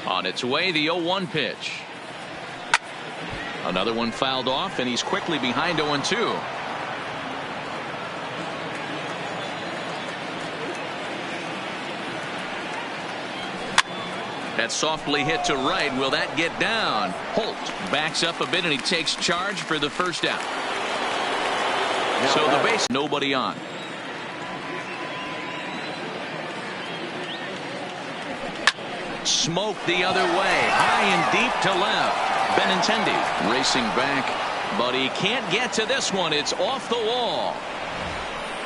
On its way, the 0-1 pitch. Another one fouled off, and he's quickly behind 0-2. That's softly hit to right. Will that get down? Holt backs up a bit, and he takes charge for the first out. So the base, nobody on. Smoke the other way, high and deep to left. Benintendi racing back, but he can't get to this one. It's off the wall.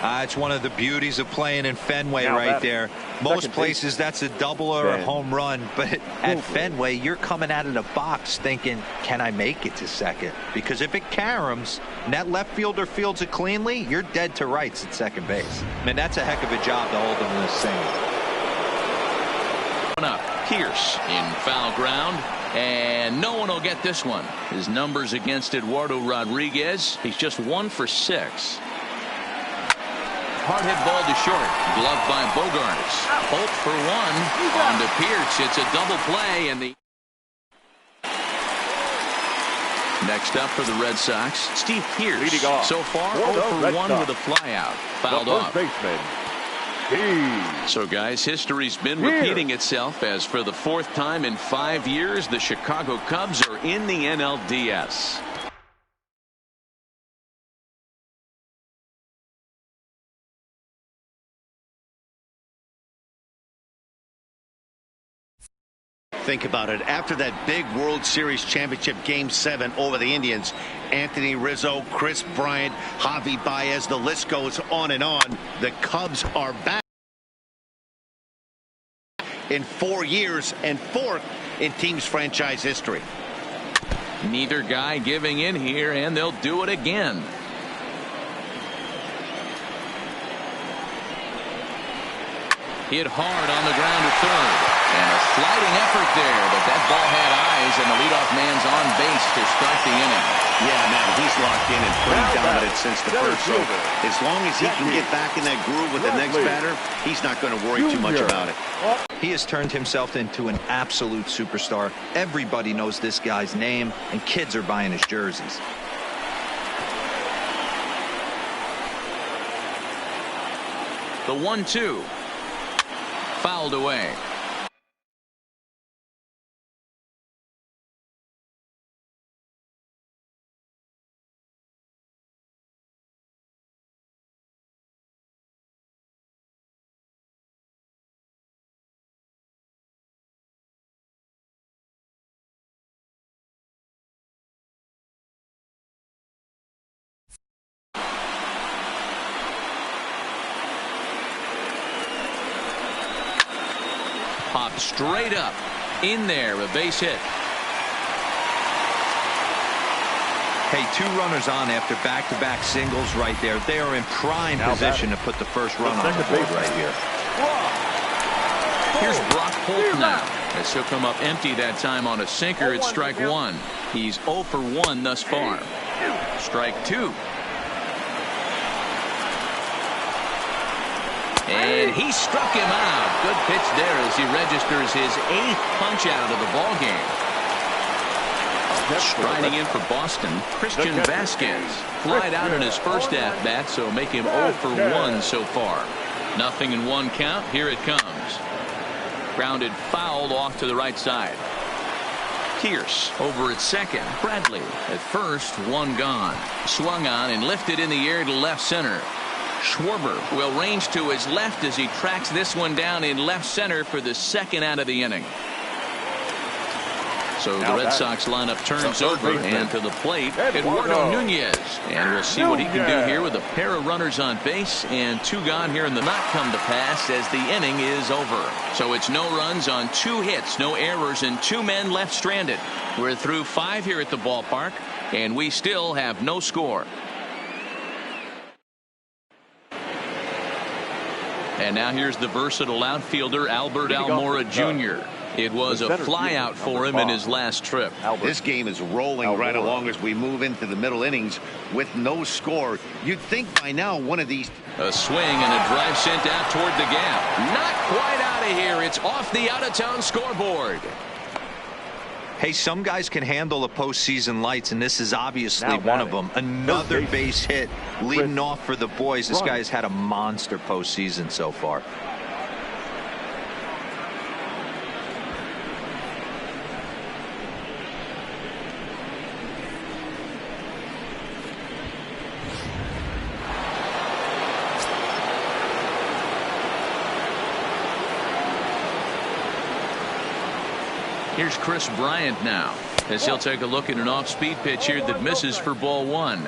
It's one of the beauties of playing in Fenway right there. Most places that's a double or a home run, but at Fenway you're coming out of the box thinking, can I make it to second? Because if it caroms and that left fielder fields it cleanly, you're dead to rights at second base. I mean, that's a heck of a job to hold him in this single. Up, Pierce in foul ground, and no one will get this one. His numbers against Eduardo Rodriguez, he's just 1 for 6. Hard hit ball to short, gloved by Bogarts. Holt for 1 on to Pierce. It's a double play, and the next up for the Red Sox, Steve Pierce. So far 0 for 1 with a flyout, fouled off. So guys, history's been repeating itself as for the 4th time in 5 years the Chicago Cubs are in the NLDS. Think about it. After that big World Series championship Game 7 over the Indians, Anthony Rizzo, Chris Bryant, Javi Baez, the list goes on and on. The Cubs are back in 4 years and 4th in team's franchise history. Neither guy giving in here, and they'll do it again. Hit hard on the ground to third. And a sliding effort there, but that ball had eyes, and the leadoff man's on base to start the inning. Yeah, man, he's locked in and pretty dominant since the first. So as long as he can get back in that groove with the next batter, he's not going to worry too much about it. He has turned himself into an absolute superstar. Everybody knows this guy's name, and kids are buying his jerseys. The 1-2. Fouled away. Pop straight up in there, a base hit. Hey, 2 runners on after back-to-back singles right there. They are in prime position to put the first run on the board right here. Here's Brock Holt now, as he'll come up empty that time on a sinker at strike 1. He's 0 for 1 thus far. Strike 2. And he struck him out. Good pitch there as he registers his 8th punch out of the ball game. Striding in for Boston, Christian Vasquez. Flied out in his first at-bat, so make him 0 for 1 so far. Nothing in 1 count. Here it comes. Grounded foul off to the right side. Pierce over at second. Bradley at first. 1 gone. Swung on and lifted in the air to left center. Schwarber will range to his left as he tracks this one down in left center for the 2nd out of the inning. So the Red Sox lineup turns over, and to the plate, Eduardo Nunez. And we'll see what he can do here with a pair of runners on base and 2 gone here in the not come to pass as the inning is over. So it's no runs on 2 hits, no errors, and 2 men left stranded. We're through 5 here at the ballpark, and we still have no score. And now here's the versatile outfielder Albert Almora Jr. It was a flyout for him in his last trip. This game is rolling right along as we move into the middle innings with no score. You'd think by now one of these. A swing and a drive sent out toward the gap. Not quite out of here. It's off the out-of-town scoreboard. Hey, some guys can handle the postseason lights, and this is obviously one of them. Another base hit leading off for the boys. This guy's had a monster postseason so far. Here's Chris Bryant now, as he'll take a look at an off-speed pitch here that misses for ball one.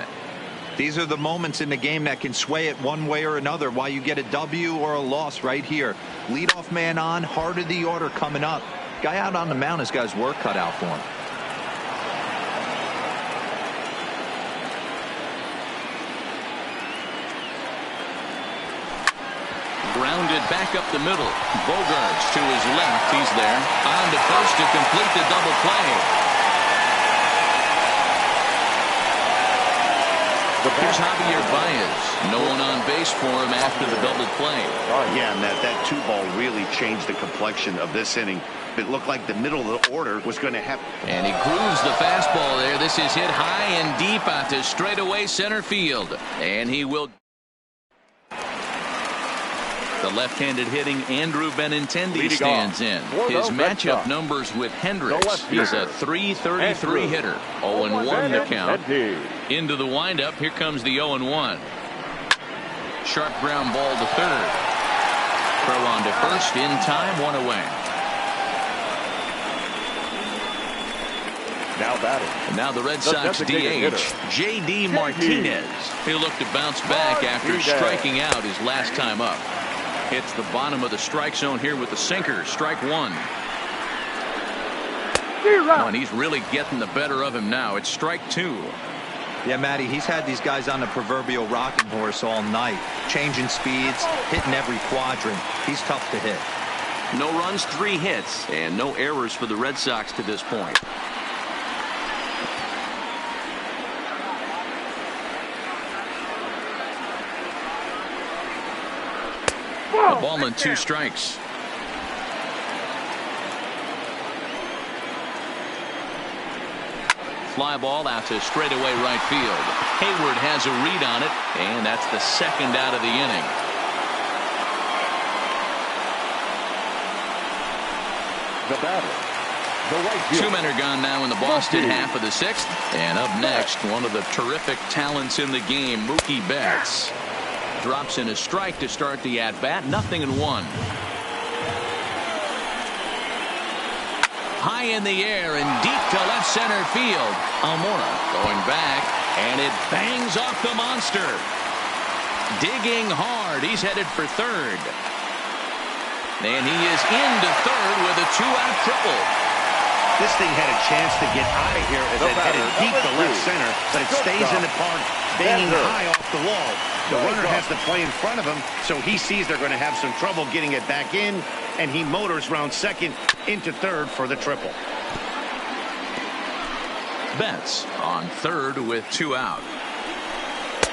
These are the moments in the game that can sway it one way or another, why you get a W or a loss right here. Leadoff man on, heart of the order coming up. Guy out on the mound has got his work cut out for him. Grounded back up the middle. Bogarts to his left. He's there. On to first to complete the double play. Here's Javier Baez. No one on base for him after the double play. Yeah, and that 2-ball really changed the complexion of this inning. It looked like the middle of the order was going to happen. And he grooves the fastball there. This is hit high and deep out to straightaway center field. And he will. The left-handed hitting Andrew Benintendi stands in. His matchup numbers with Hendricks. He's a .333 hitter. 0-1 the count. Into the windup. Here comes the 0-1. Sharp ground ball to third. Throw on to first in time. One away. Now batting. And now the Red Sox DH, J.D. Martinez. He'll look to bounce back after striking out his last time up. Hits the bottom of the strike zone here with the sinker. Strike one. Oh, and he's really getting the better of him now. It's strike two. Yeah, Matty, he's had these guys on the proverbial rocking horse all night. Changing speeds, hitting every quadrant. He's tough to hit. No runs, 3 hits, and no errors for the Red Sox to this point. A ball and 2 strikes. Fly ball out to straightaway right field. Hayward has a read on it, and that's the second out of the inning. The batter, the right field. 2 men are gone now in the Boston half of the 6th. And up next, one of the terrific talents in the game, Mookie Betts. Drops in a strike to start the at-bat. 0-1. High in the air and deep to left center field. Almora going back, and it bangs off the monster. Digging hard. He's headed for third. And he is into third with a 2-out triple. This thing had a chance to get out of here as it headed deep to left center, but it stays in the park, banging high off the wall. The runner has to play in front of him, so he sees they're going to have some trouble getting it back in, and he motors round second into third for the triple. Betts on third with 2 out.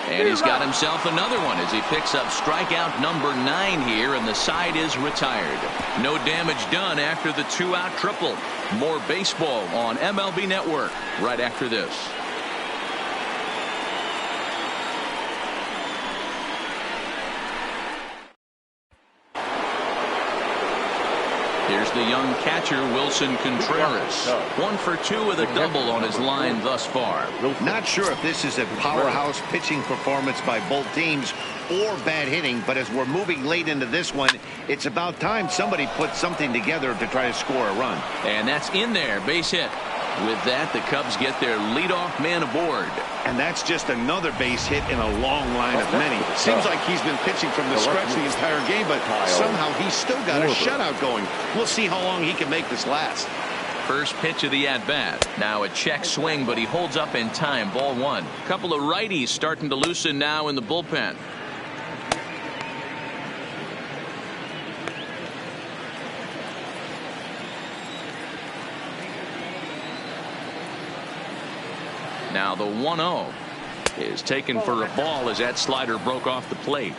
And he's got himself another one as he picks up strikeout number 9 here, and the side is retired. No damage done after the 2-out triple. More baseball on MLB Network right after this. Here's the young catcher, Wilson Contreras. 1 for 2 with a double on his line thus far. Not sure if this is a powerhouse pitching performance by both teams or bad hitting, but as we're moving late into this one, it's about time somebody put something together to try to score a run. And that's in there, base hit. With that, the Cubs get their leadoff man aboard. And that's just another base hit in a long line of many. Seems like he's been pitching from the stretch the entire game, but somehow he's still got a shutout going. We'll see how long he can make this last. First pitch of the at-bat. Now a check swing, but he holds up in time. Ball 1. Couple of righties starting to loosen now in the bullpen. Now the 1-0 is taken for a ball as that slider broke off the plate.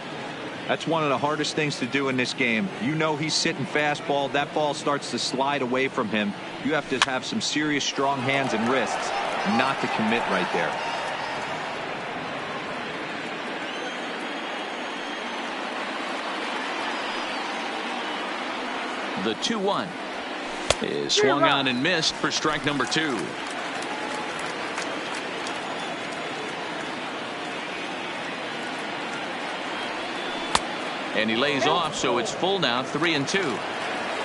That's one of the hardest things to do in this game. You know he's sitting fastball. That ball starts to slide away from him. You have to have some serious strong hands and wrists not to commit right there. The 2-1 is swung on and missed for strike number 2. And he lays off, so it's full now, 3-2.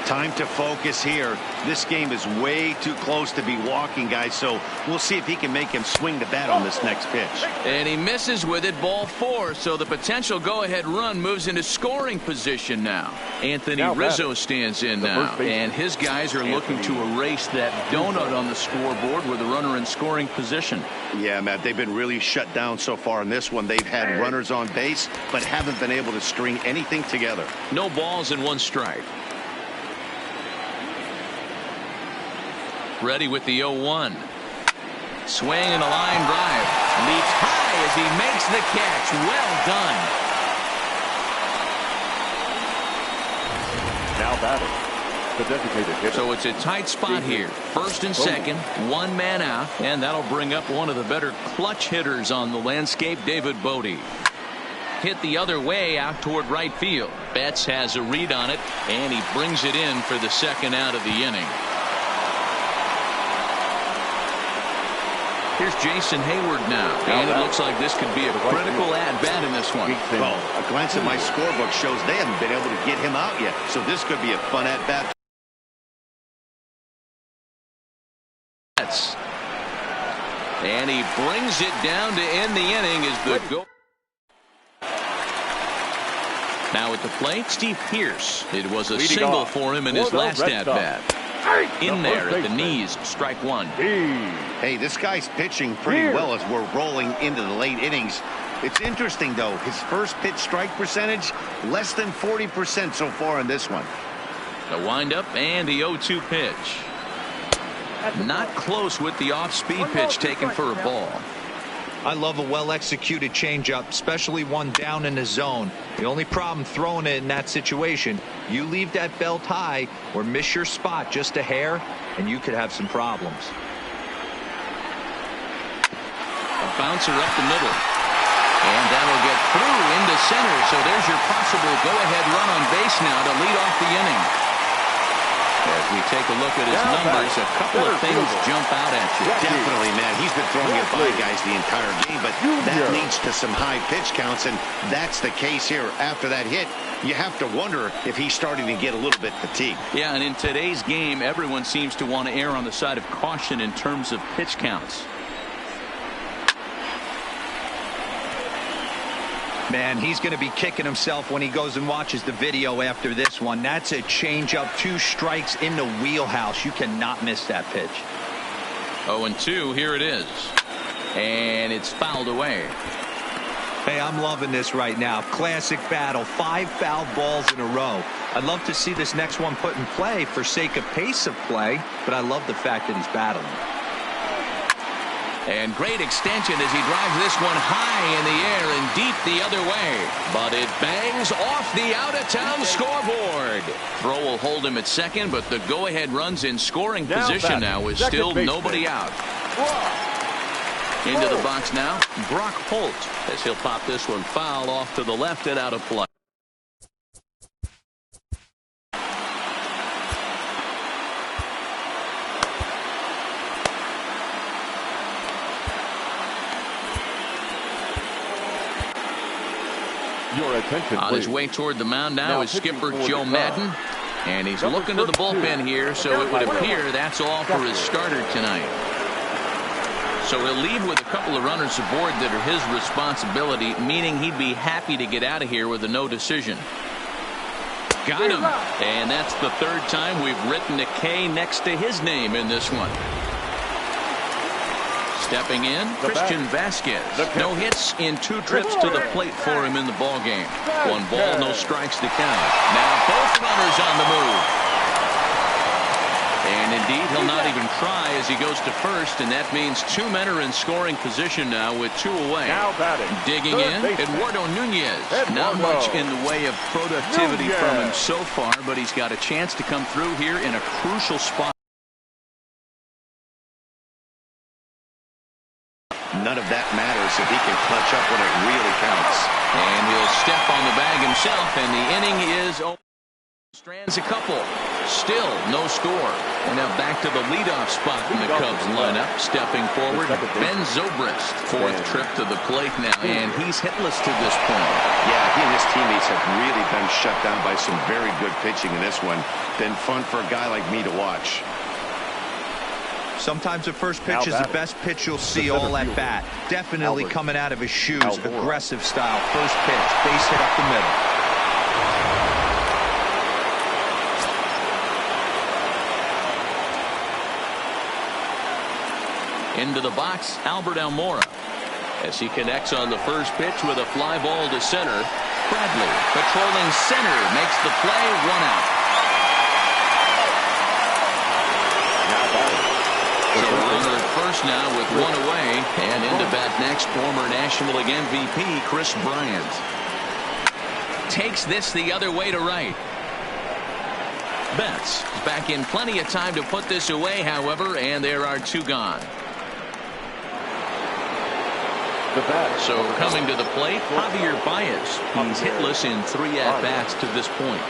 Time to focus here. This game is way too close to be walking, guys, so we'll see if he can make him swing the bat on this next pitch. And he misses with it, ball 4, so the potential go-ahead run moves into scoring position now. Anthony Rizzo stands in now, and his guys are looking to erase that donut on the scoreboard with a runner in scoring position. Yeah, Matt, they've been really shut down so far in this one. They've had runners on base, but haven't been able to string anything together. No balls and 1 strike. Ready with the 0-1. Swing and a line drive. Leaps high as he makes the catch. Well done. Now batting, the designated hitter. So it's a tight spot here. First and second, 1 man out, and that'll bring up one of the better clutch hitters on the landscape, David Bodie. Hit the other way out toward right field. Betts has a read on it, and he brings it in for the second out of the inning. Here's Jason Hayward now, and it looks like this could be a critical at-bat in this one. Well, a glance at my scorebook shows they haven't been able to get him out yet, so this could be a fun at-bat. And he brings it down to end the inning as the go. Now at the plate, Steve Pearce. It was a single for him in his last at-bat. In there at the knees, strike 1. Hey, this guy's pitching pretty well as we're rolling into the late innings. It's interesting, though. His first pitch strike percentage, less than 40% so far in this one. The windup and the 0-2 pitch. Not close with the off-speed pitch taken for a ball. I love a well-executed changeup, especially one down in the zone. The only problem throwing it in that situation, you leave that belt high or miss your spot just a hair, and you could have some problems. A bouncer up the middle. And that'll get through into center, so there's your possible go-ahead run on base now to lead off the inning. As we take a look at his numbers, a couple of things jump out at you. Definitely, man. He's been throwing it by guys the entire game, but that leads to some high pitch counts, and that's the case here. After that hit, you have to wonder if he's starting to get a little bit fatigued. Yeah, and in today's game, everyone seems to want to err on the side of caution in terms of pitch counts. Man, he's going to be kicking himself when he goes and watches the video after this one. That's a changeup, 2 strikes in the wheelhouse. You cannot miss that pitch. 0-2, here it is. And it's fouled away. Hey, I'm loving this right now. Classic battle, 5 fouled balls in a row. I'd love to see this next one put in play for sake of pace of play, but I love the fact that he's battling. And great extension as he drives this one high in the air and deep the other way. But it bangs off the out-of-town scoreboard. Throw will hold him at second, but the go-ahead runs in scoring position now with still nobody out. Into the box now, Brock Holt, as he'll pop this one foul off to the left and out of play. Your attention, on his way toward the mound now is skipper Joe Madden, and he's looking to the bullpen here, so it would appear that's all for his starter tonight. So he'll leave with a couple of runners aboard that are his responsibility, meaning he'd be happy to get out of here with a no decision. Got him, and that's the 3rd time we've written a K next to his name in this one. Stepping in, Christian Vasquez. No hits in 2 trips to the plate for him in the ballgame. 1 ball, no strikes to count. Now both runners on the move. And indeed, he'll not even try as he goes to first, and that means 2 men are in scoring position now with 2 away. Now batting. Digging in, Eduardo Nunez. Not much in the way of productivity from him so far, but he's got a chance to come through here in a crucial spot. None of that matters if he can clutch up when it really counts. And he'll step on the bag himself, and the inning is over. Strands a couple. Still no score. And now back to the leadoff spot in the Cubs lineup. Stepping forward, Ben Zobrist. 4th trip to the plate now, and he's hitless to this point. Yeah, he and his teammates have really been shut down by some very good pitching in this one. Been fun for a guy like me to watch. Sometimes the first pitch is the best pitch you'll see all at bat. Definitely coming out of his shoes. Aggressive style. First pitch. Base hit up the middle. Into the box, Albert Almora. As he connects on the first pitch with a fly ball to center. Bradley patrolling center. Makes the play. 1 out. So runner at first now with 1 away. And into bat next, former National League MVP Chris Bryant. Takes this the other way to right. Betts back in plenty of time to put this away, however, and there are 2 gone. So coming to the plate, Javier Baez. He's hitless in 3 at-bats to this point.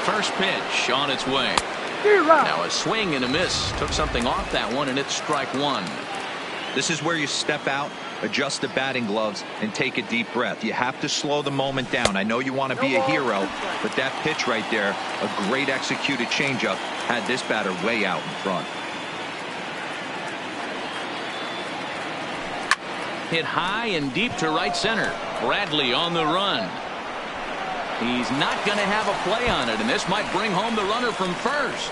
First pitch on its way. Now a swing and a miss. Took something off that one, and it's strike 1. This is where you step out, adjust the batting gloves, and take a deep breath. You have to slow the moment down. I know you want to be a hero, but that pitch right there, a great executed changeup, had this batter way out in front. Hit high and deep to right center. Bradley on the run. He's not going to have a play on it, and this might bring home the runner from first.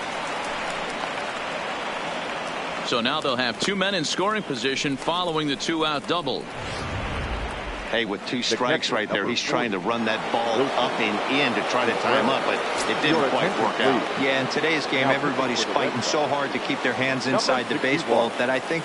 So now they'll have 2 men in scoring position following the 2-out double. Hey, with 2 strikes right there, he's trying to run that ball up and in to try to tie him up, but it didn't quite work out. Yeah, in today's game, everybody's fighting so hard to keep their hands inside the baseball that I think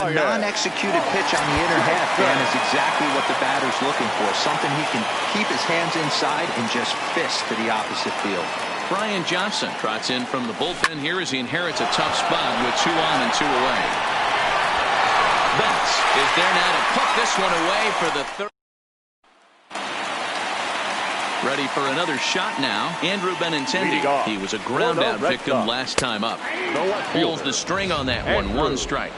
a non-executed pitch on the inner half, Dan, is exactly what the batter's looking for. Something he can keep his hands inside and just fist to the opposite field. Brian Johnson trots in from the bullpen here as he inherits a tough spot with 2 on and 2 away. Betts is there now to put this one away for the 3rd. Ready for another shot now. Andrew Benintendi. He was a ground out victim last time up. Pulls the string on that one. 1 strike.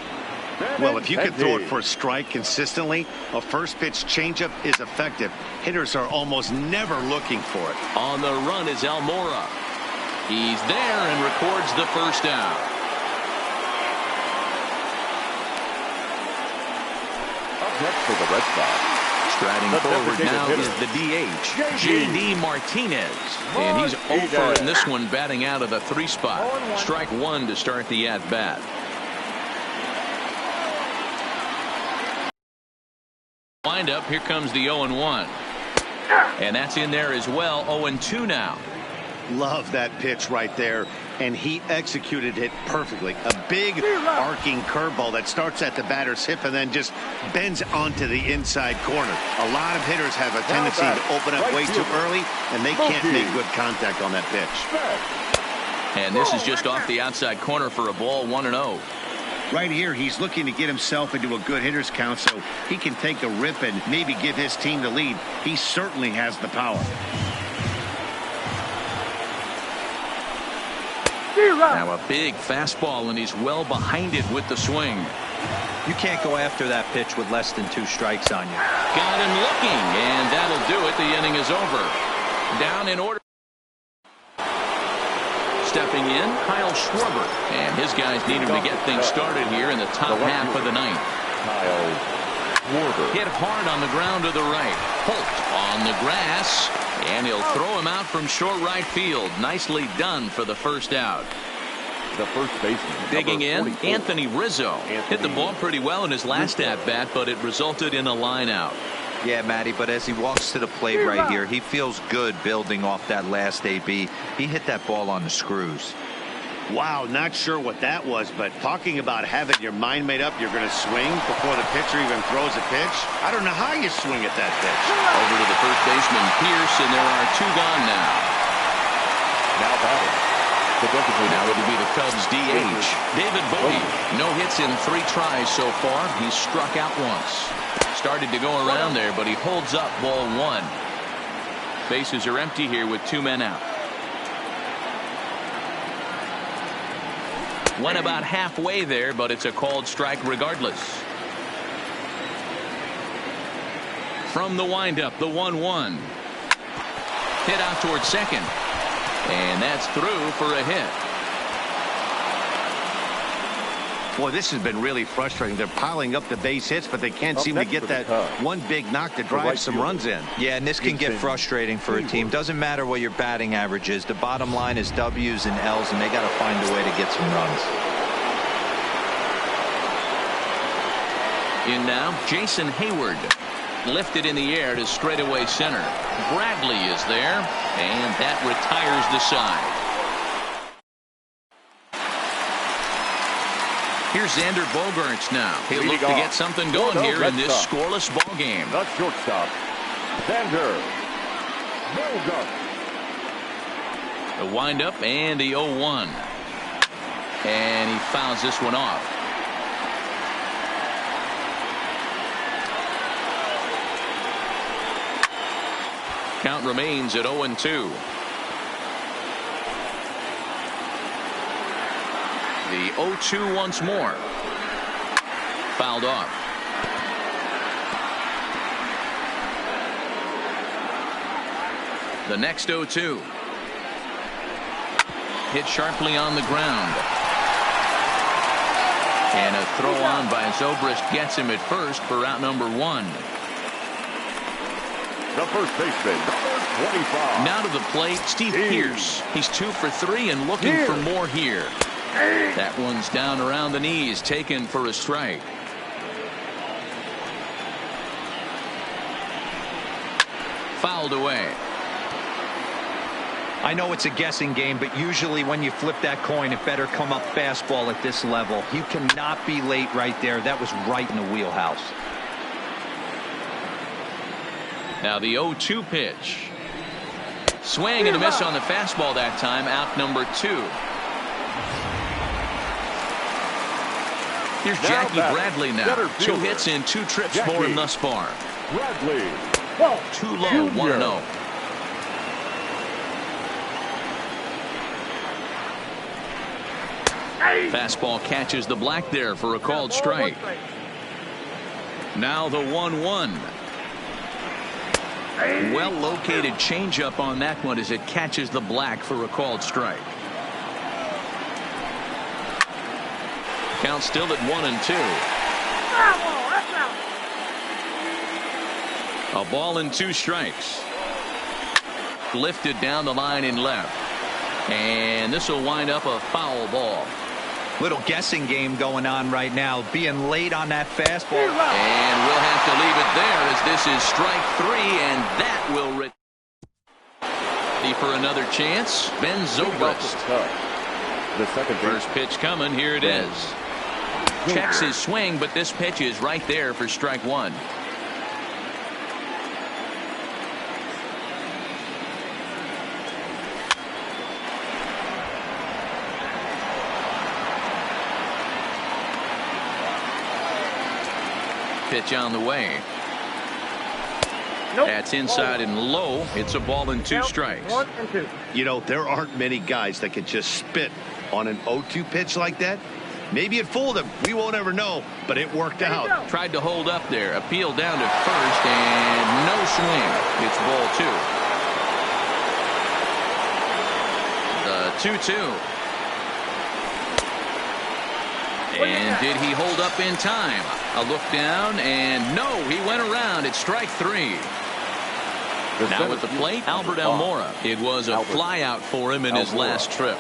Well, if you can throw it for a strike consistently, a first pitch changeup is effective. Hitters are almost never looking for it. On the run is Almora. He's there and records the first down. Next for the Red Sox. Striding forward now is the DH, J.D. Martinez. And he's over in this one, batting out of the 3 spot. Strike 1 to start the at-bat. Wind up, here comes the 0-1. And that's in there as well. 0-2 now. Love that pitch right there, and he executed it perfectly. A big arcing curveball that starts at the batter's hip and then just bends onto the inside corner. A lot of hitters have a tendency to open up way too early, and they can't make good contact on that pitch. And this is just off the outside corner for a ball. 1-0. Right here, he's looking to get himself into a good hitter's count so he can take a rip and maybe give his team the lead. He certainly has the power. Now a big fastball, and he's well behind it with the swing. You can't go after that pitch with less than 2 strikes on you. Got him looking, and that'll do it. The inning is over. Down in order. Stepping in, Kyle Schwarber. And his guys need him to get things started here in the top half of the 9th. Kyle Schwarber. Hit hard on the ground to the right. Holt on the grass. And he'll throw him out from short right field. Nicely done for the first out. The first baseman. Digging in, 44. Anthony Rizzo. Hit the ball pretty well in his last at-bat, but it resulted in a line out. Yeah, Matty, but as he walks to the plate right here, he feels good building off that last AB. He hit that ball on the screws. Wow, not sure what that was, but talking about having your mind made up, you're going to swing before the pitcher even throws a pitch. I don't know how you swing at that pitch. Over to the first baseman, Pierce, and there are 2 gone now. Now batting. Now it'll be the Cubs DH, David Bowie. No hits in 3 tries so far. He's struck out once. Started to go around there, but he holds up ball 1. Bases are empty here with 2 men out. Went about halfway there, but it's a called strike regardless. From the windup, the 1-1. Hit out towards second. And that's through for a hit. Boy, this has been really frustrating. They're piling up the base hits, but they can't seem to get that one big knock to drive some runs in. Yeah, and this can get frustrating for a team. Doesn't matter what your batting average is. The bottom line is W's and L's, and they got to find a way to get some runs. In now, Jason Hayward. Lifted in the air to straightaway center. Bradley is there, and that retires the side. Here's Xander Bogaerts now. He'll look to get something going here in this scoreless ball game. The shortstop, Xander Bogaerts. The windup and the 0-1. And he fouls this one off. Count remains at 0-2. The 0-2 once more. Fouled off. The next 0-2. Hit sharply on the ground. And a throw on by Zobrist gets him at first for out number 1. The first baseman, number 25. Now to the plate, Steve Pierce. He's 2 for 3 and looking for more here. That one's down around the knees, taken for a strike. Fouled away. I know it's a guessing game, but usually when you flip that coin, it better come up fastball at this level. You cannot be late right there. That was right in the wheelhouse. Now the 0-2 pitch. Swing and a miss on the fastball that time. Out number 2. Here's Jackie Bradley now. 2 hits in 2 trips for him thus far. Bradley. Too low, 1-0. Fastball catches the black there for a called strike. Now the 1-1. Well located changeup on that one as it catches the black for a called strike. Count still at 1-2. A ball and 2 strikes. Lifted down the line in left. And this will wind up a foul ball. Little guessing game going on right now. Being late on that fastball. And we'll have to leave it there as this is strike 3, and that will ready for another chance. Ben Zobrist. The second First pitch coming. Here it is. Checks his swing, but this pitch is right there for strike 1. Pitch on the way. That's inside and low. It's a ball and 2 strikes. 1-2. You know, there aren't many guys that can just spit on an 0-2 pitch like that. Maybe it fooled him. We won't ever know, but it worked out. Tried to hold up there. Appeal down to first, and no swing. It's ball 2. The 2-2. And did he hold up in time? A look down, and no, he went around. It's strike 3. Now at the plate, Albert Almora. It was a flyout for him in his last trip.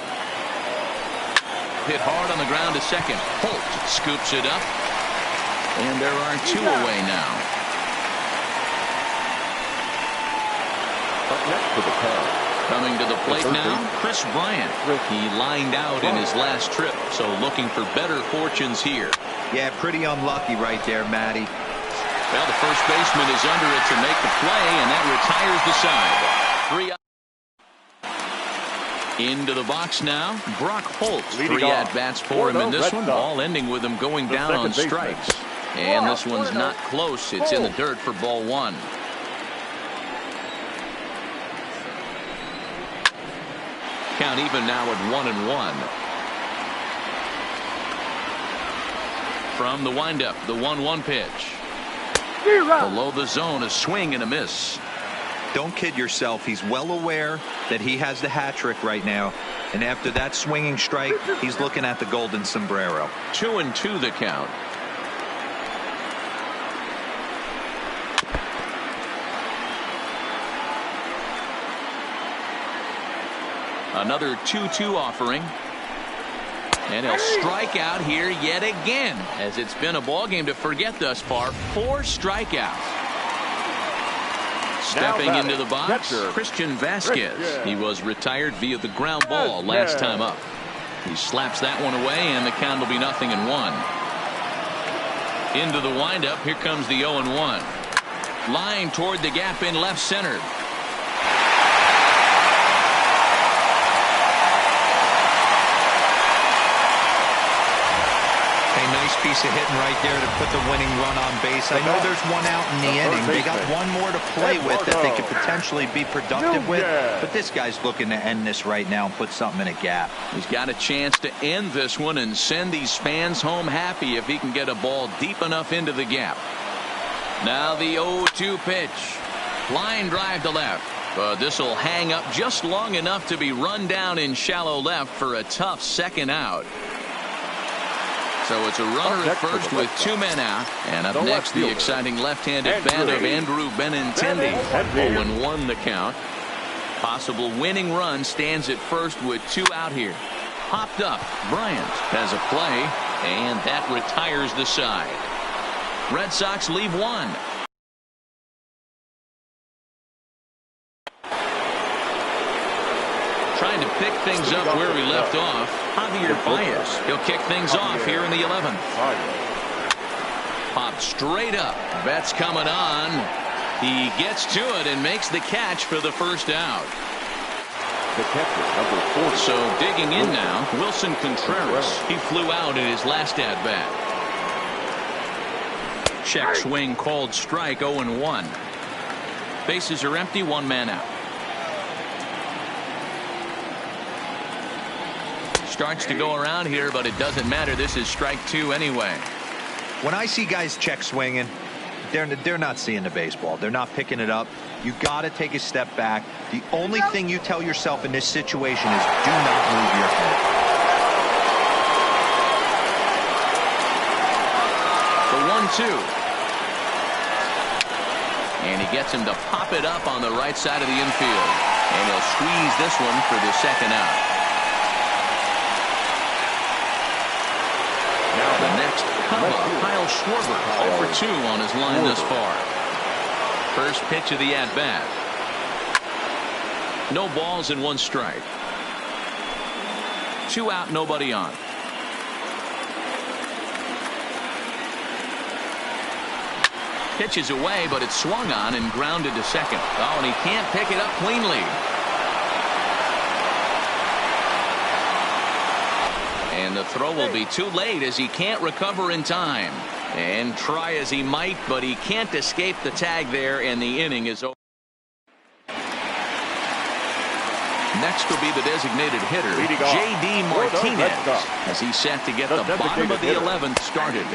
Hit hard on the ground to second. Holt scoops it up. And there are 2 away now. Up next for the Cubs, Coming to the plate now, Chris Bryant. He lined out in his last trip, so looking for better fortunes here. Yeah, pretty unlucky right there, Matty. Well, the first baseman is under it to make the play, and that retires the side. 3 out. Into the box now, Brock Holt. 3 at-bats for him in this one, all ending with him going down on strikes. And this one's not close. It's in the dirt for ball 1. Count even now at 1-1. From the windup, the 1-1 pitch. Below the zone, a swing and a miss. Don't kid yourself. He's well aware that he has the hat trick right now. And after that swinging strike, he's looking at the golden sombrero. 2-2 the count. Another 2-2 offering. And he'll strike out here yet again, as it's been a ball game to forget thus far. 4 strikeouts. Stepping into the box, Christian Vasquez. He was retired via the ground ball last time up. He slaps that one away, and the count will be 0-1. Into the windup, here comes the 0-1. Line toward the gap in left center. Nice piece of hitting right there to put the winning run on base. I know there's 1 out in the inning. They got 1 more to play with that they could potentially be productive with. But this guy's looking to end this right now and put something in a gap. He's got a chance to end this one and send these fans home happy if he can get a ball deep enough into the gap. Now the 0-2 pitch. Line drive to left. But this will hang up just long enough to be run down in shallow left for a tough second out. So it's a runner at first with 2 men out. And up next, the exciting left-handed bat of Andrew Benintendi. 0-1 the count. Possible winning run stands at first with 2 out here. Popped up. Bryant has a play, and that retires the side. Red Sox leave 1. Trying to pick things up where we left off. Javier Baez. He'll kick things off here in the 11th. Popped straight up. Bet's coming on. He gets to it and makes the catch for the first out. The catcher, number 4. So digging in now, Wilson Contreras. He flew out in his last at bat. Check swing called strike. 0-1. Bases are empty. 1 man out. Starts to go around here, but it doesn't matter. This is strike 2 anyway. When I see guys check swinging, they're not seeing the baseball. They're not picking it up. You got to take a step back. The only thing you tell yourself in this situation is do not move your head. The 1-2. And he gets him to pop it up on the right side of the infield. And he'll squeeze this one for the second out. The next Kyle Schwarber, 0-2 on his line thus far. First pitch of the at-bat. No balls and 1 strike. 2 out, nobody on. Pitch is away, but it's swung on and grounded to second. Oh, and he can't pick it up cleanly. And the throw will be too late as he can't recover in time. And try as he might, but he can't escape the tag there, and the inning is over. Next will be the designated hitter, J.D. Martinez, as he's set to get the bottom of the 11th started.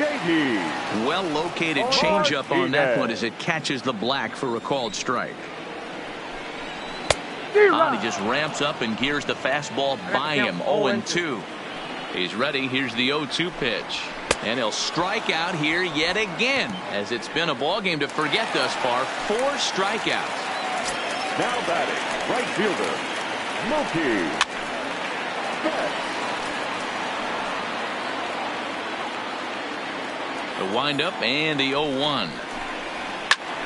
Well-located changeup on that one as it catches the black for a called strike. He just ramps up and gears the fastball by him. 0-2. He's ready. Here's the 0-2 pitch. And he'll strike out here yet again, as it's been a ball game to forget thus far. 4 strikeouts. Now batting, right fielder, Mookie Betts. The windup and the 0-1.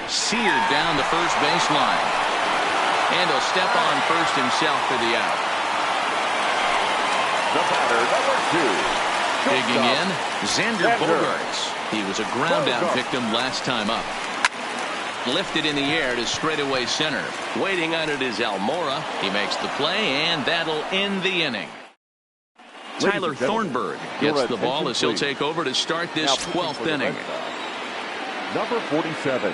Seared down the first baseline. And he'll step on first himself for the out. The batter, number 2. Digging in, Xander Bogaerts. He was a ground-out victim last time up. Lifted in the air to straightaway center. Waiting on it is Almora. He makes the play, and that'll end the inning. Tyler Thornburg gets the ball as he'll take over to start this 12th inning. Number 47.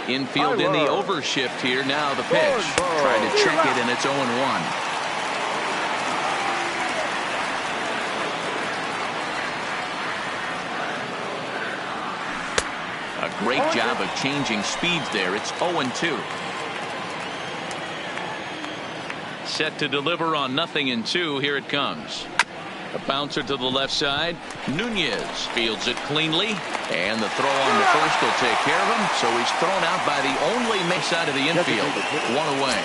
Infield in the overshift here. Now the pitch. Trying to check it, and it's 0-1. A great job of changing speeds there. It's 0-2. Set to deliver on 0-2. Here it comes. A bouncer to the left side. Nunez fields it cleanly. And the throw on the first will take care of him. So he's thrown out by the only side of the infield. One away.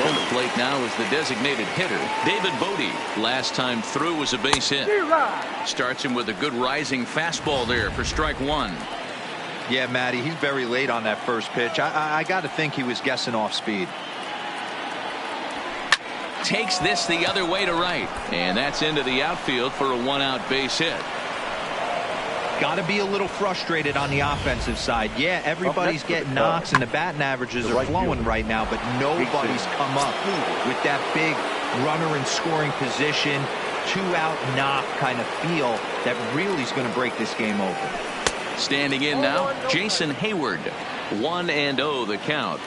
On the plate now is the designated hitter, David Bodie. Last time through was a base hit. Starts him with a good rising fastball there for strike one. Yeah, Matty, he's very late on that first pitch. I got to think he was guessing off speed. Takes this the other way to right. And that's into the outfield for a one-out base hit. Got to be a little frustrated on the offensive side. Yeah, everybody's getting knocks and the batting averages are flowing right now, but nobody's come up with that big runner in scoring position, two-out knock kind of feel that really is going to break this game open. Standing in now, Jason Hayward. 1-0 the count.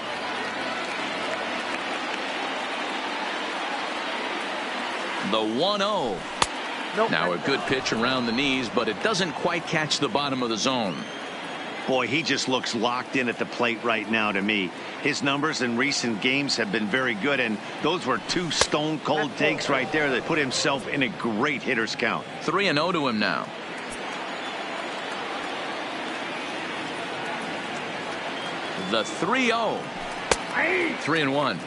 The 1-0. Now a good pitch around the knees, but it doesn't quite catch the bottom of the zone. Boy, he just looks locked in at the plate right now to me. His numbers in recent games have been very good, and those were two stone-cold takes right there that put himself in a great hitter's count. 3-0 to him now. The 3-0. 3-1.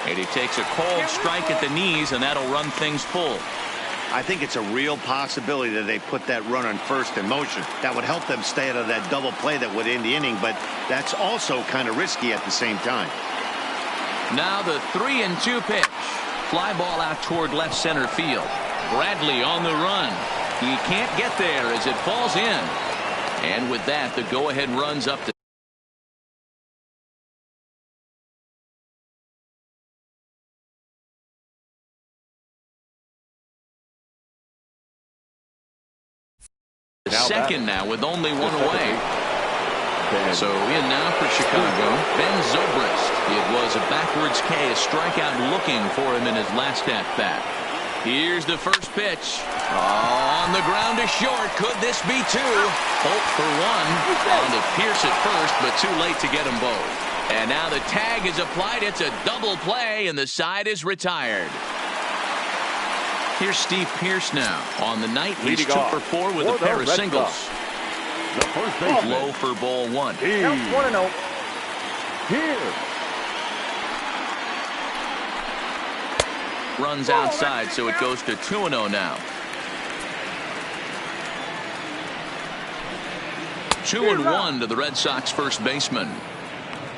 And he takes a cold strike at the knees, and that'll run things full. I think it's a real possibility that they put that run on first in motion. That would help them stay out of that double play that would end the inning, but that's also kind of risky at the same time. Now the 3-2 pitch. Fly ball out toward left center field. Bradley on the run. He can't get there as it falls in. And with that, the go-ahead runs up to second now with only one away. So in now for Chicago, Ben Zobrist. It was a backwards K, a strikeout looking for him in his last at-bat. Here's the first pitch. On the ground to short. Could this be two? Hope for one. On to Pierce at first, but too late to get them both. And now the tag is applied. It's a double play, and the side is retired. Here's Steve Pierce now. On the night, he's 2 for 4 with a pair of singles. Low for ball one. 1-0. Here. Runs outside, so it goes to 2-0 now. 2-1 to the Red Sox first baseman.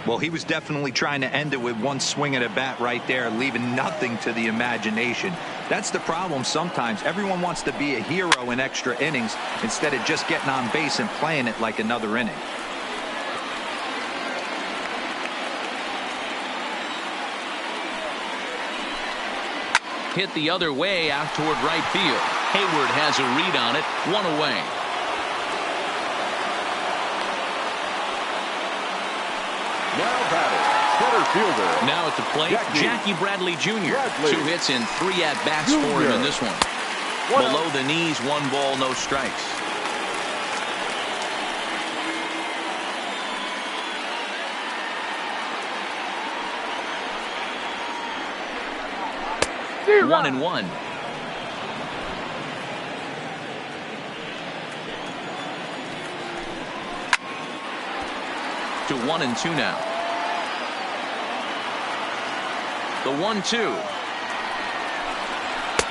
Well, he was definitely trying to end it with one swing at a bat right there, leaving nothing to the imagination. That's the problem sometimes. Everyone wants to be a hero in extra innings instead of just getting on base and playing it like another inning. Hit the other way out toward right field. Hayward has a read on it. One away. Now batting, center fielder. Now at the plate, Jackie Bradley Jr. 2 hits and 3 at-bats for him in this one. Below the knees, 1 ball, no strikes. One and one. To 1-2 now. The 1-2.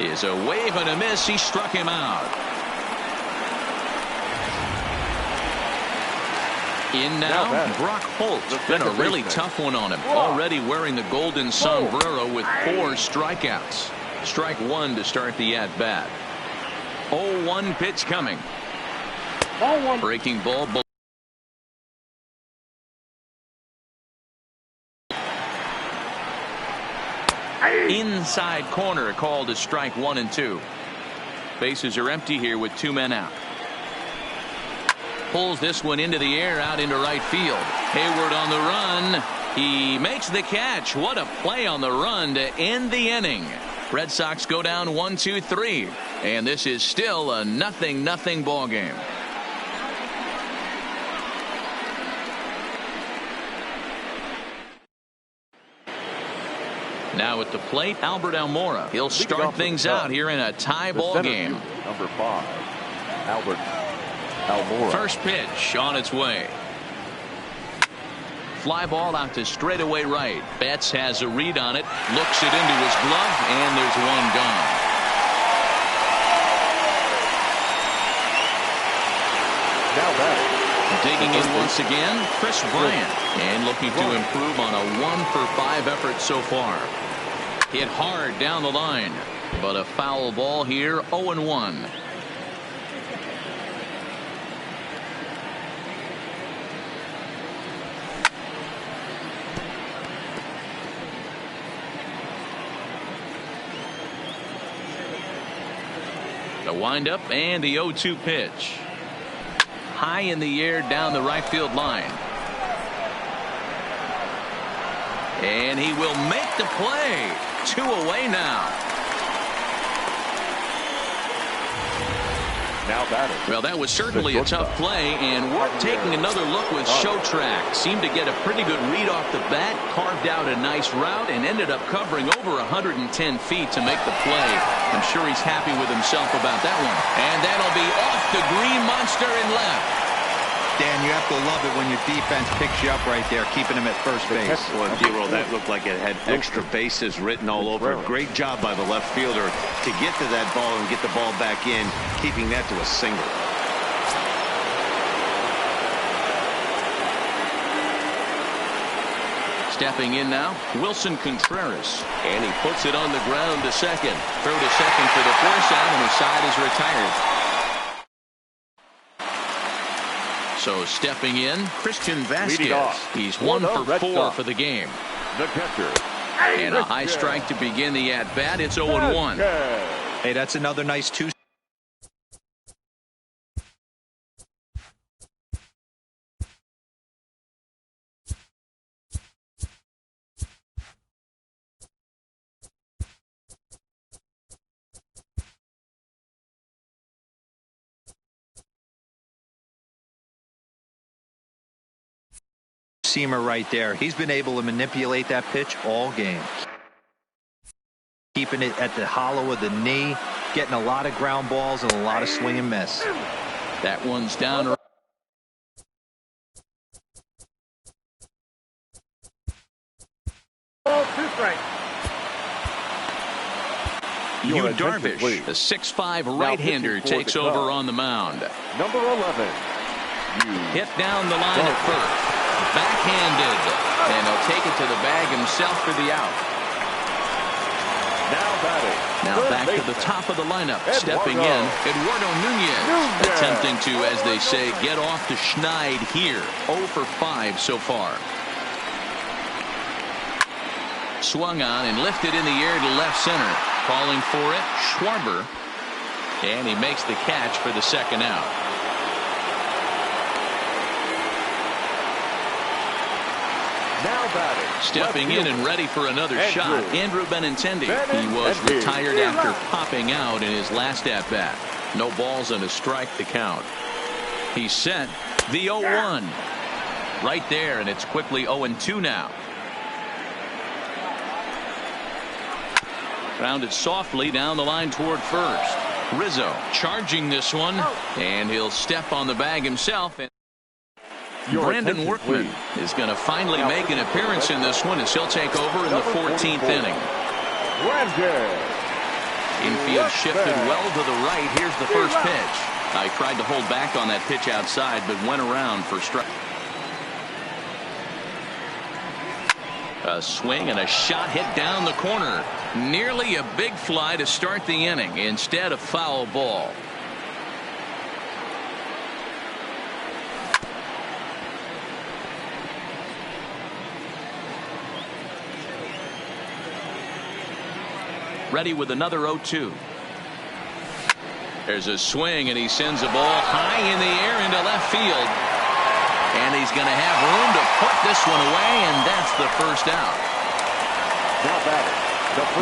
is a wave and a miss. He struck him out. In now, Brock Holt. Been a really tough one on him. Already wearing the golden sombrero with 4 strikeouts. Strike 1 to start the at-bat. 0-1 pitch coming. Breaking ball. Inside corner, called as strike 1 and 2. Bases are empty here with 2 men out. Pulls this one into the air, out into right field. Hayward on the run. He makes the catch. What a play on the run to end the inning. Red Sox go down 1-2-3, and this is still a 0-0 ball game. Now at the plate, Albert Almora. He'll start things out here in a tie ball game. Number 5, Albert Almora. First pitch on its way. Fly ball out to straightaway right. Betts has a read on it. Looks it into his glove, and there's one gone. Now batting. Digging in once again, Chris Bryant. And looking to improve on a 1-for-5 effort so far. Hit hard down the line, but a foul ball here, 0-1. The windup and the 0-2 pitch. High in the air down the right field line. And he will make the play. 2 away now. Now batting. Well, that was certainly a tough play, and worth taking another look with Showtrack. Seemed to get a pretty good read off the bat, carved out a nice route, and ended up covering over 110 feet to make the play. I'm sure he's happy with himself about that one. And that'll be off the green monster and left. Dan, you have to love it when your defense picks you up right there, keeping him at first base. Well, Dero, that looked like it had extra bases written all over it. Great job by the left fielder to get to that ball and get the ball back in, keeping that to a single. Stepping in now, Wilson Contreras. And he puts it on the ground to second. Throw to second for the force out, and the side is retired. So stepping in, Christian Vasquez. He's 1 for 4 for the game. The catcher. And a high strike to begin the at-bat. It's 0-1. Hey, that's another nice 2. Seamer right there. He's been able to manipulate that pitch all game. Keeping it at the hollow of the knee, getting a lot of ground balls and a lot of swing and miss. That one's down. Yu Darvish, the 6'5" right-hander, takes over on the mound. Number 11. Hit down the line at first. Backhanded, and he'll take it to the bag himself for the out. Now back to the top of the lineup. Stepping in, Eduardo Nunez. Attempting to, as they say, get off the schneid here. 0 for 5 so far. Swung on and lifted in the air to left center. Calling for it, Schwarber. And he makes the catch for the second out. Stepping in and ready for another shot, Andrew Benintendi. He was retired after popping out in his last at-bat. No balls and a strike to count. He's set. The 0-1. Right there, and it's quickly 0-2 now. Grounded softly down the line toward first. Rizzo charging this one, and he'll step on the bag himself. Brandon Workman is going to finally make an appearance in this one as he'll take over in the 14th inning. Infield shifted well to the right. Here's the first pitch. I tried to hold back on that pitch outside, but went around for strike. A swing and a shot hit down the corner. Nearly a big fly to start the inning. Instead, a foul ball. Ready with another 0-2. There's a swing, and he sends a ball high in the air into left field. And he's going to have room to put this one away, and that's the first out.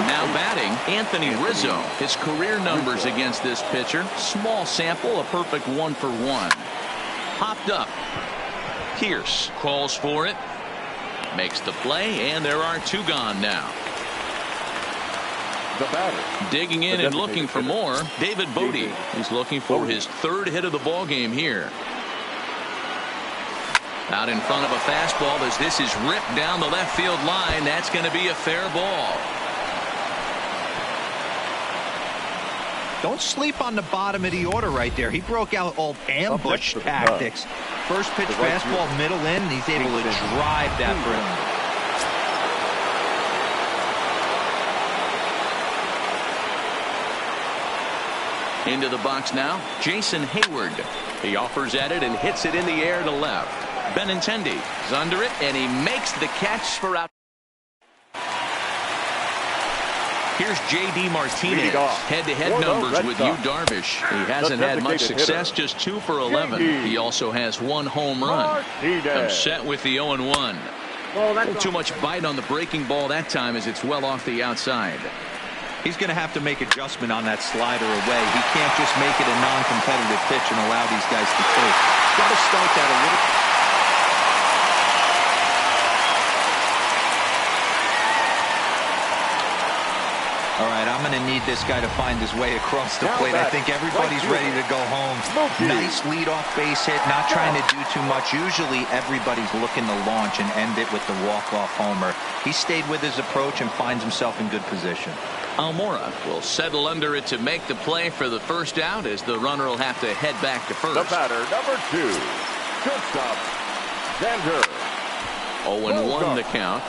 Now batting, Anthony Rizzo. His career numbers against this pitcher. Small sample, a perfect 1-for-1. Popped up. Pierce calls for it. Makes the play, and there are 2 gone now. The batter. Digging in and looking for more, David Bodie. He's looking for his 3rd hit of the ball game here. Out in front of a fastball as this is ripped down the left field line. That's going to be a fair ball. Don't sleep on the bottom of the order right there. He broke out old ambush tactics. First pitch fastball, middle in. He's able to drive that for him. Into the box now, Jason Hayward. He offers at it and hits it in the air to left. Benintendi is under it, and he makes the catch for out. Here's J.D. Martinez. Head-to-head numbers with Yu Darvish. He hasn't had much success, just 2 for 11. He also has 1 home run. I'm set with the 0-1. A little too much bite on the breaking ball that time as it's well off the outside. He's going to have to make adjustment on that slider away. He can't just make it a non-competitive pitch and allow these guys to take. He's got to start that a little. All right, I'm going to need this guy to find his way across the plate. I think everybody's ready to go home. Nice leadoff base hit, not trying to do too much. Usually everybody's looking to launch and end it with the walk-off homer. He stayed with his approach and finds himself in good position. Almora will settle under it to make the play for the first out as the runner will have to head back to first. The batter, number 2, shortstop, Xander. 0-1 the count.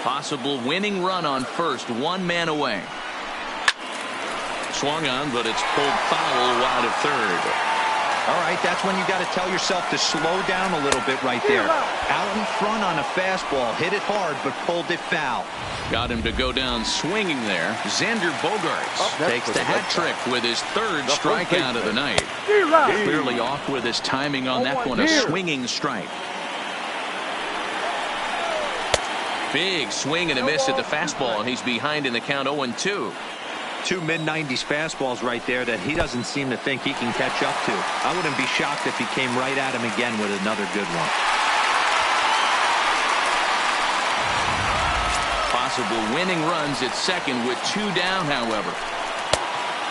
Possible winning run on first, 1 man away. Swung on, but it's pulled foul wide of third. All right, that's when you got to tell yourself to slow down a little bit right there. Out in front on a fastball, hit it hard, but pulled it foul. Got him to go down swinging there. Xander Bogaerts takes the hat trick with his 3rd strikeout of the night. Clearly off with his timing on that one, a swinging strike. Big swing and a miss at the fastball, and he's behind in the count 0-2. 2 mid-90s fastballs right there that he doesn't seem to think he can catch up to. I wouldn't be shocked if he came right at him again with another good one. Possible winning runs at second with 2 down, however.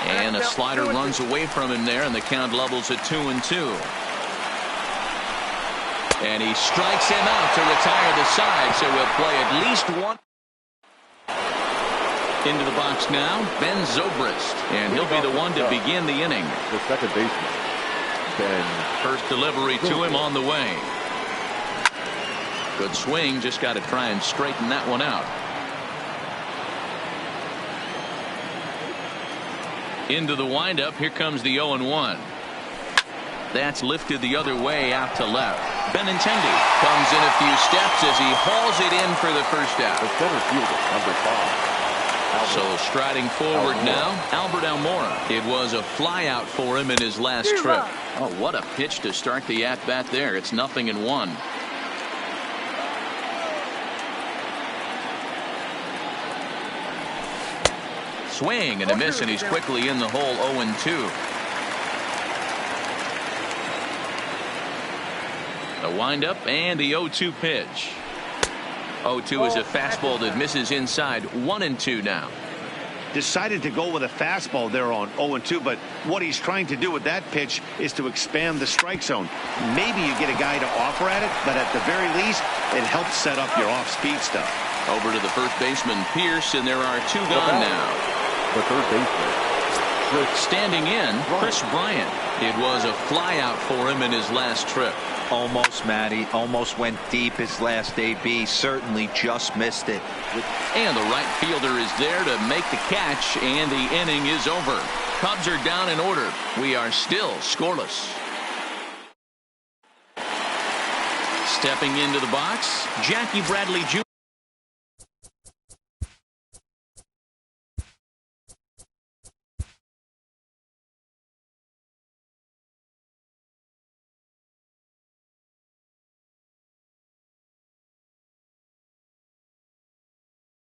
And a slider runs away from him there, and the count levels at 2-2. And he strikes him out to retire the side, so he'll play at least 1. Into the box now, Ben Zobrist, and he'll be the one to begin the inning. The second baseman, Ben. First delivery to him on the way. Good swing, just got to try and straighten that one out. Into the windup, here comes the 0-1. That's lifted the other way out to left. Benintendi comes in a few steps as he hauls it in for the first out. The center fielder, number 5. So striding forward now, Albert Almora. It was a fly out for him in his last trip. Oh, what a pitch to start the at-bat there. It's 0-1. Swing and a miss, and he's quickly in the hole. 0-2. The windup and the 0-2 pitch. 0-2 is a fastball that misses inside. 1-2 now. Decided to go with a fastball there on 0-2, but what he's trying to do with that pitch is to expand the strike zone. Maybe you get a guy to offer at it, but at the very least, it helps set up your off-speed stuff. Over to the first baseman, Pierce, and there are 2 gone now. The third baseman. Standing in, Chris Bryant. It was a flyout for him in his last trip. Almost, Matty. Almost went deep his last AB. Certainly just missed it. And the right fielder is there to make the catch, and the inning is over. Cubs are down in order. We are still scoreless. Stepping into the box, Jackie Bradley Jr.